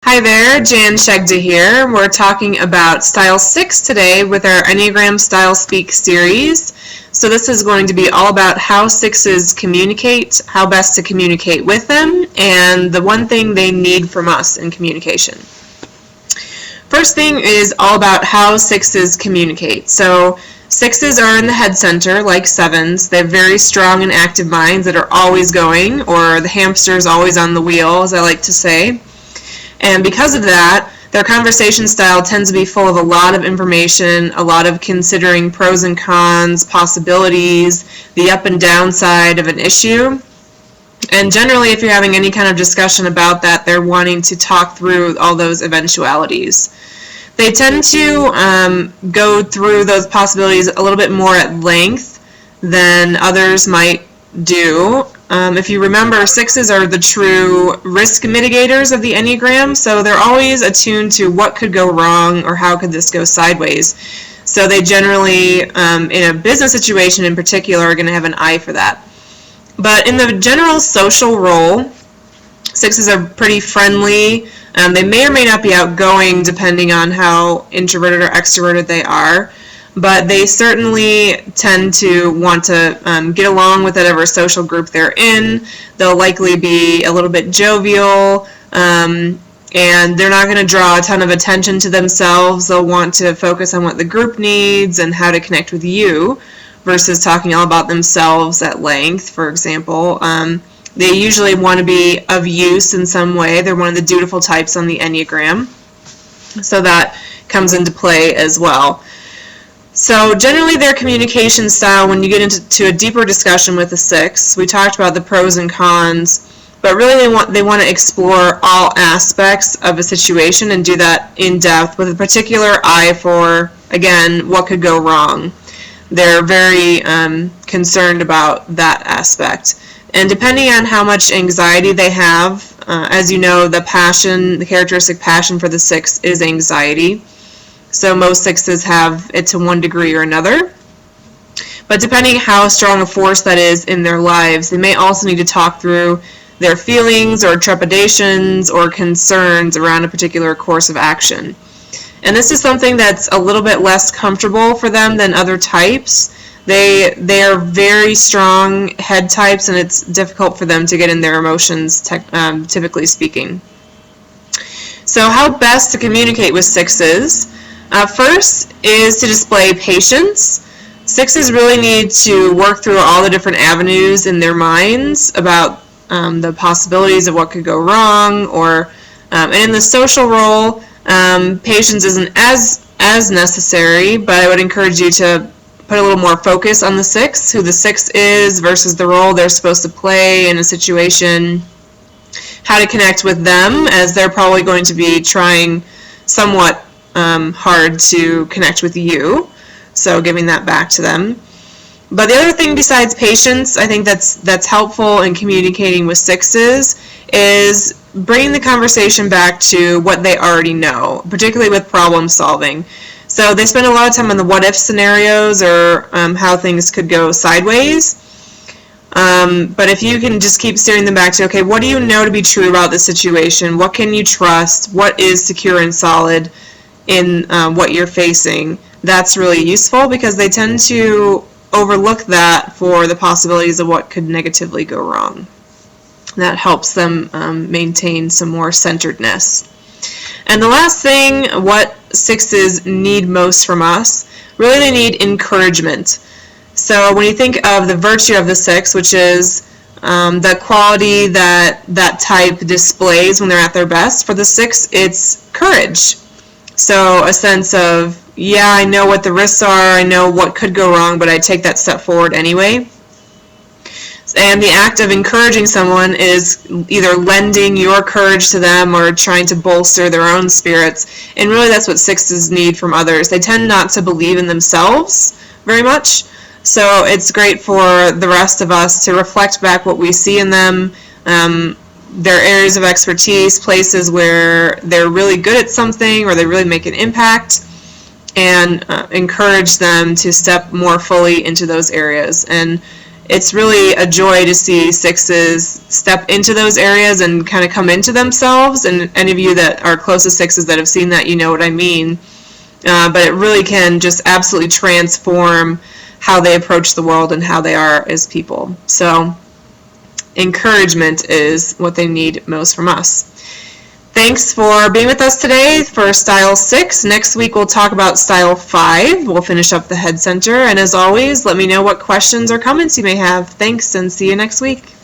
Hi there, Jan Shegda here. We're talking about Style 6 today with our Enneagram Style Speak series. So this is going to be all about how 6s communicate, how best to communicate with them, and the one thing they need from us in communication. First thing is all about how 6s communicate. So 6s are in the head center like 7s. They have very strong and active minds that are always going, or the hamster's always on the wheel, as I like to say. And because of that, their conversation style tends to be full of a lot of information, a lot of considering pros and cons, possibilities, the up and down side of an issue. And generally, if you're having any kind of discussion about that, they're wanting to talk through all those eventualities. They tend to go through those possibilities a little bit more at length than others might do. If you remember, 6s are the true risk mitigators of the Enneagram, so they're always attuned to what could go wrong or how could this go sideways. So they generally, in a business situation in particular, are going to have an eye for that. But in the general social role, 6s are pretty friendly. They may or may not be outgoing depending on how introverted or extroverted they are. But they certainly tend to want to get along with whatever social group they're in. They'll likely be a little bit jovial, and they're not going to draw a ton of attention to themselves. They'll want to focus on what the group needs and how to connect with you versus talking all about themselves at length, for example. They usually want to be of use in some way. They're one of the dutiful types on the Enneagram, so that comes into play as well. So generally their communication style, when you get into a deeper discussion with a 6, we talked about the pros and cons, but really they want to explore all aspects of a situation and do that in depth with a particular eye for, again, what could go wrong. They're very concerned about that aspect. And depending on how much anxiety they have, as you know, the characteristic passion for the 6 is anxiety. So most 6s have it to one degree or another. But depending how strong a force that is in their lives, they may also need to talk through their feelings or trepidations or concerns around a particular course of action. And this is something that's a little bit less comfortable for them than other types. They are very strong head types, and it's difficult for them to get in their emotions, typically speaking. So how best to communicate with 6s? First is to display patience. 6s really need to work through all the different avenues in their minds about the possibilities of what could go wrong, and in the social role, patience isn't as necessary, but I would encourage you to put a little more focus on the 6, who the 6 is versus the role they're supposed to play in a situation, how to connect with them, as they're probably going to be trying somewhat hard to connect with you, so giving that back to them. But the other thing besides patience, I think that's helpful in communicating with 6s, is bringing the conversation back to what they already know, particularly with problem solving. So they spend a lot of time on the what if scenarios or how things could go sideways. But if you can just keep steering them back to, okay, what do you know to be true about the situation? What can you trust? What is secure and solid in what you're facing? That's really useful because they tend to overlook that for the possibilities of what could negatively go wrong. That helps them maintain some more centeredness. And the last thing, what 6s need most from us, really they need encouragement. So when you think of the virtue of the 6, which is the quality that type displays when they're at their best, for the 6, it's courage. So a sense of, yeah, I know what the risks are, I know what could go wrong, but I take that step forward anyway. And the act of encouraging someone is either lending your courage to them or trying to bolster their own spirits. And really that's what 6s need from others. They tend not to believe in themselves very much. So it's great for the rest of us to reflect back what we see in them, their areas of expertise, places where they're really good at something or they really make an impact, and encourage them to step more fully into those areas. And it's really a joy to see 6s step into those areas and kind of come into themselves. And any of you that are close to 6s that have seen that, you know what I mean. But it really can just absolutely transform how they approach the world and how they are as people. So encouragement is what they need most from us. Thanks for being with us today for Style 6. Next week we'll talk about Style 5. We'll finish up the Head Center. And as always, let me know what questions or comments you may have. Thanks, and see you next week.